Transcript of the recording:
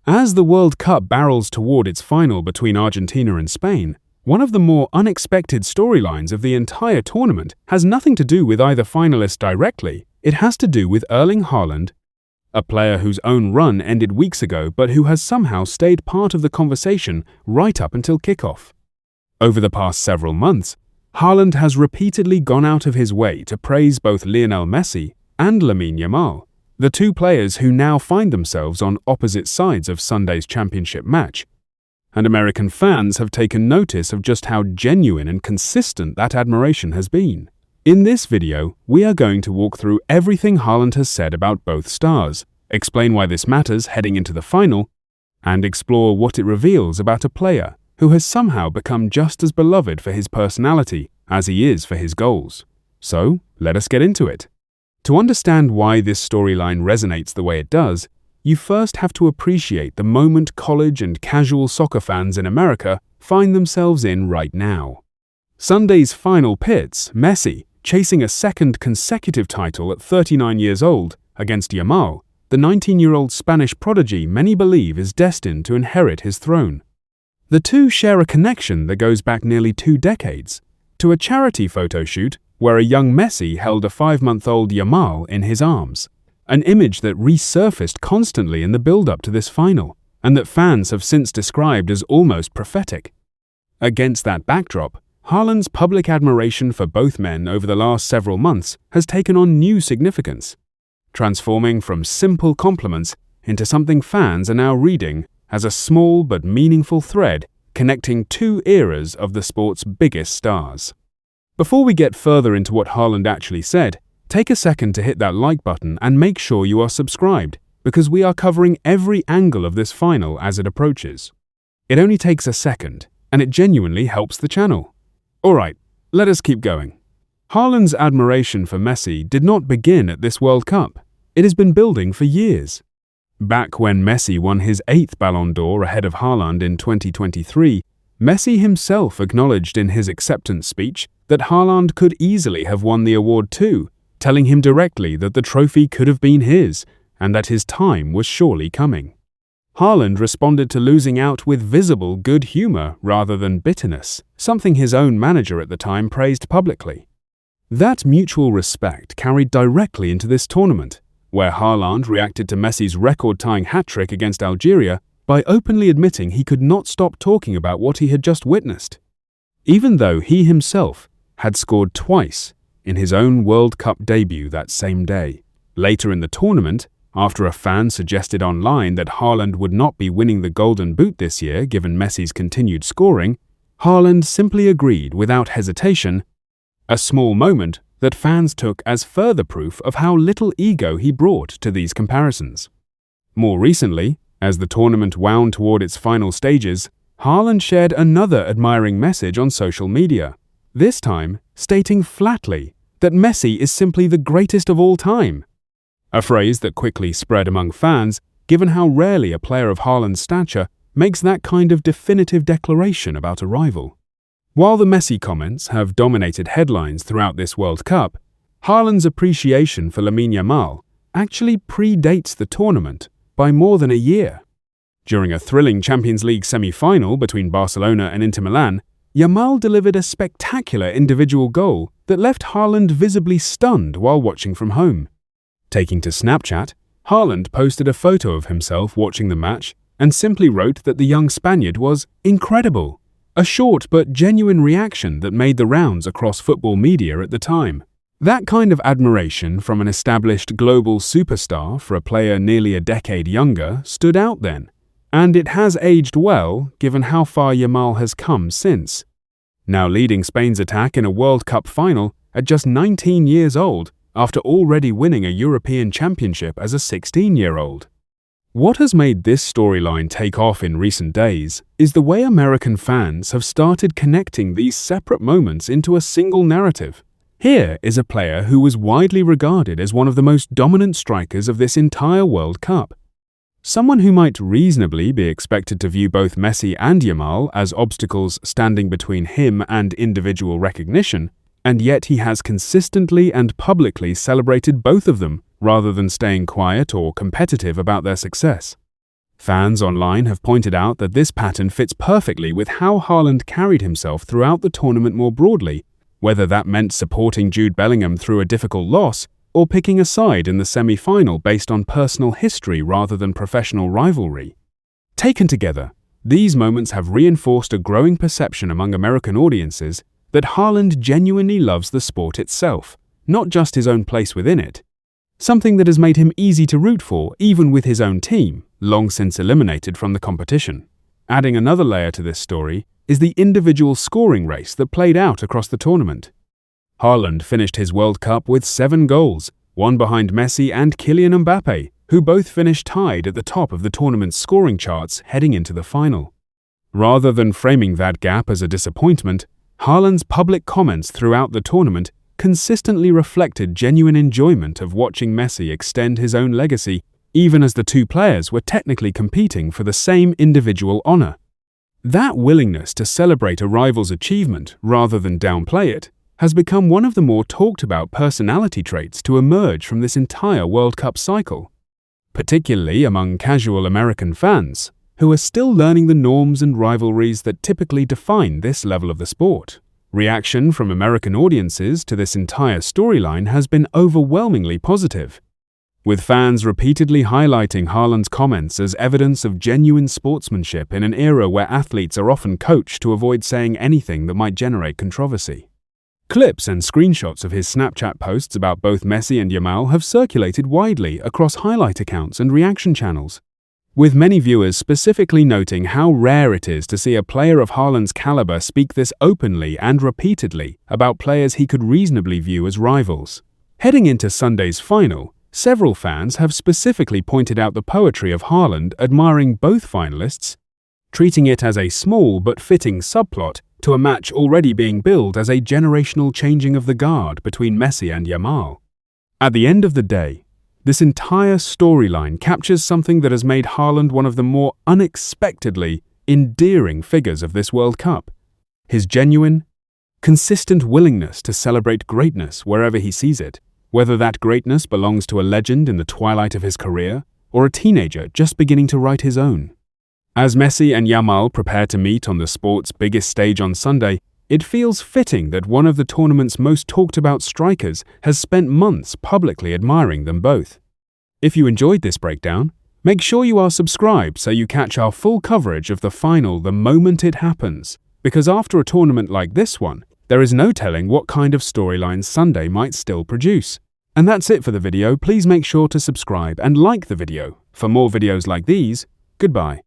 As the World Cup barrels toward its final between Argentina and Spain, one of the more unexpected storylines of the entire tournament has nothing to do with either finalist directly. It has to do with Erling Haaland, a player whose own run ended weeks ago but who has somehow stayed part of the conversation right up until kickoff. Over the past several months, Haaland has repeatedly gone out of his way to praise both Lionel Messi and Lamine Yamal, the two players who now find themselves on opposite sides of Sunday's championship match. And American fans have taken notice of just how genuine and consistent that admiration has been. In this video, we are going to walk through everything Haaland has said about both stars, explain why this matters heading into the final, and explore what it reveals about a player who has somehow become just as beloved for his personality as he is for his goals. So, let us get into it. To understand why this storyline resonates the way it does, you first have to appreciate the moment college and casual soccer fans in America find themselves in right now. Sunday's final pits, Messi, chasing a second consecutive title at 39 years old against Yamal, the 19-year-old Spanish prodigy many believe is destined to inherit his throne. The two share a connection that goes back nearly 2 decades, to a charity photo shoot where a young Messi held a 5-month-old Yamal in his arms, an image that resurfaced constantly in the build-up to this final, and that fans have since described as almost prophetic. Against that backdrop, Haaland's public admiration for both men over the last several months has taken on new significance, transforming from simple compliments into something fans are now reading as a small but meaningful thread connecting two eras of the sport's biggest stars. Before we get further into what Haaland actually said, take a second to hit that like button and make sure you are subscribed, because we are covering every angle of this final as it approaches. It only takes a second, and it genuinely helps the channel. Alright, let us keep going. Haaland's admiration for Messi did not begin at this World Cup. It has been building for years. Back when Messi won his 8th Ballon d'Or ahead of Haaland in 2023, Messi himself acknowledged in his acceptance speech that Haaland could easily have won the award too, telling him directly that the trophy could have been his and that his time was surely coming. Haaland responded to losing out with visible good humor rather than bitterness, something his own manager at the time praised publicly. That mutual respect carried directly into this tournament, where Haaland reacted to Messi's record-tying hat-trick against Algeria by openly admitting he could not stop talking about what he had just witnessed, even though he himself had scored twice in his own World Cup debut that same day. Later in the tournament, after a fan suggested online that Haaland would not be winning the Golden Boot this year given Messi's continued scoring, Haaland simply agreed without hesitation, a small moment that fans took as further proof of how little ego he brought to these comparisons. More recently, as the tournament wound toward its final stages, Haaland shared another admiring message on social media, this time stating flatly that Messi is simply the greatest of all time. A phrase that quickly spread among fans, given how rarely a player of Haaland's stature makes that kind of definitive declaration about a rival. While the Messi comments have dominated headlines throughout this World Cup, Haaland's appreciation for Lamine Yamal actually predates the tournament by more than a year. During a thrilling Champions League semi-final between Barcelona and Inter Milan, Yamal delivered a spectacular individual goal that left Haaland visibly stunned while watching from home. Taking to Snapchat, Haaland posted a photo of himself watching the match and simply wrote that the young Spaniard was incredible, a short but genuine reaction that made the rounds across football media at the time. That kind of admiration from an established global superstar for a player nearly a decade younger stood out then, and it has aged well given how far Yamal has come since. Now leading Spain's attack in a World Cup final at just 19 years old, after already winning a European Championship as a 16-year-old. What has made this storyline take off in recent days is the way American fans have started connecting these separate moments into a single narrative. Here is a player who was widely regarded as one of the most dominant strikers of this entire World Cup. Someone who might reasonably be expected to view both Messi and Yamal as obstacles standing between him and individual recognition, and yet he has consistently and publicly celebrated both of them rather than staying quiet or competitive about their success. Fans online have pointed out that this pattern fits perfectly with how Haaland carried himself throughout the tournament more broadly, whether that meant supporting Jude Bellingham through a difficult loss or picking a side in the semi-final based on personal history rather than professional rivalry. Taken together, these moments have reinforced a growing perception among American audiences that Haaland genuinely loves the sport itself, not just his own place within it. Something that has made him easy to root for even with his own team, long since eliminated from the competition. Adding another layer to this story is the individual scoring race that played out across the tournament. Haaland finished his World Cup with 7 goals, one behind Messi and Kylian Mbappe, who both finished tied at the top of the tournament's scoring charts heading into the final. Rather than framing that gap as a disappointment, Haaland's public comments throughout the tournament consistently reflected genuine enjoyment of watching Messi extend his own legacy, even as the two players were technically competing for the same individual honor. That willingness to celebrate a rival's achievement rather than downplay it has become one of the more talked about personality traits to emerge from this entire World Cup cycle, particularly among casual American fans who are still learning the norms and rivalries that typically define this level of the sport. Reaction from American audiences to this entire storyline has been overwhelmingly positive, with fans repeatedly highlighting Haaland's comments as evidence of genuine sportsmanship in an era where athletes are often coached to avoid saying anything that might generate controversy. Clips and screenshots of his Snapchat posts about both Messi and Yamal have circulated widely across highlight accounts and reaction channels, with many viewers specifically noting how rare it is to see a player of Haaland's caliber speak this openly and repeatedly about players he could reasonably view as rivals. Heading into Sunday's final, several fans have specifically pointed out the poetry of Haaland admiring both finalists, treating it as a small but fitting subplot to a match already being billed as a generational changing of the guard between Messi and Yamal. At the end of the day, this entire storyline captures something that has made Haaland one of the more unexpectedly endearing figures of this World Cup: his genuine, consistent willingness to celebrate greatness wherever he sees it, whether that greatness belongs to a legend in the twilight of his career or a teenager just beginning to write his own. As Messi and Yamal prepare to meet on the sport's biggest stage on Sunday, it feels fitting that one of the tournament's most talked about strikers has spent months publicly admiring them both. If you enjoyed this breakdown, make sure you are subscribed so you catch our full coverage of the final the moment it happens, because after a tournament like this one, there is no telling what kind of storyline Sunday might still produce. And that's it for the video. Please make sure to subscribe and like the video. For more videos like these, goodbye.